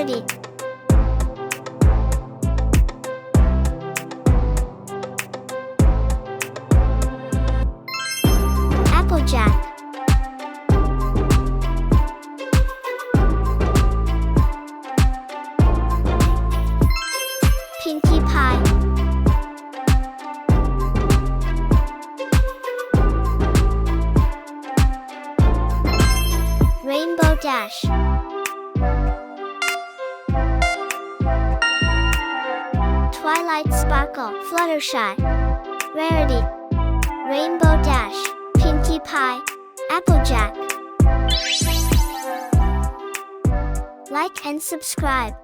Rarity. Applejack. Pinkie Pie. Rainbow Dash. Twilight Sparkle. Fluttershy. Rarity. Rainbow Dash. Pinkie Pie. Applejack. Like and subscribe.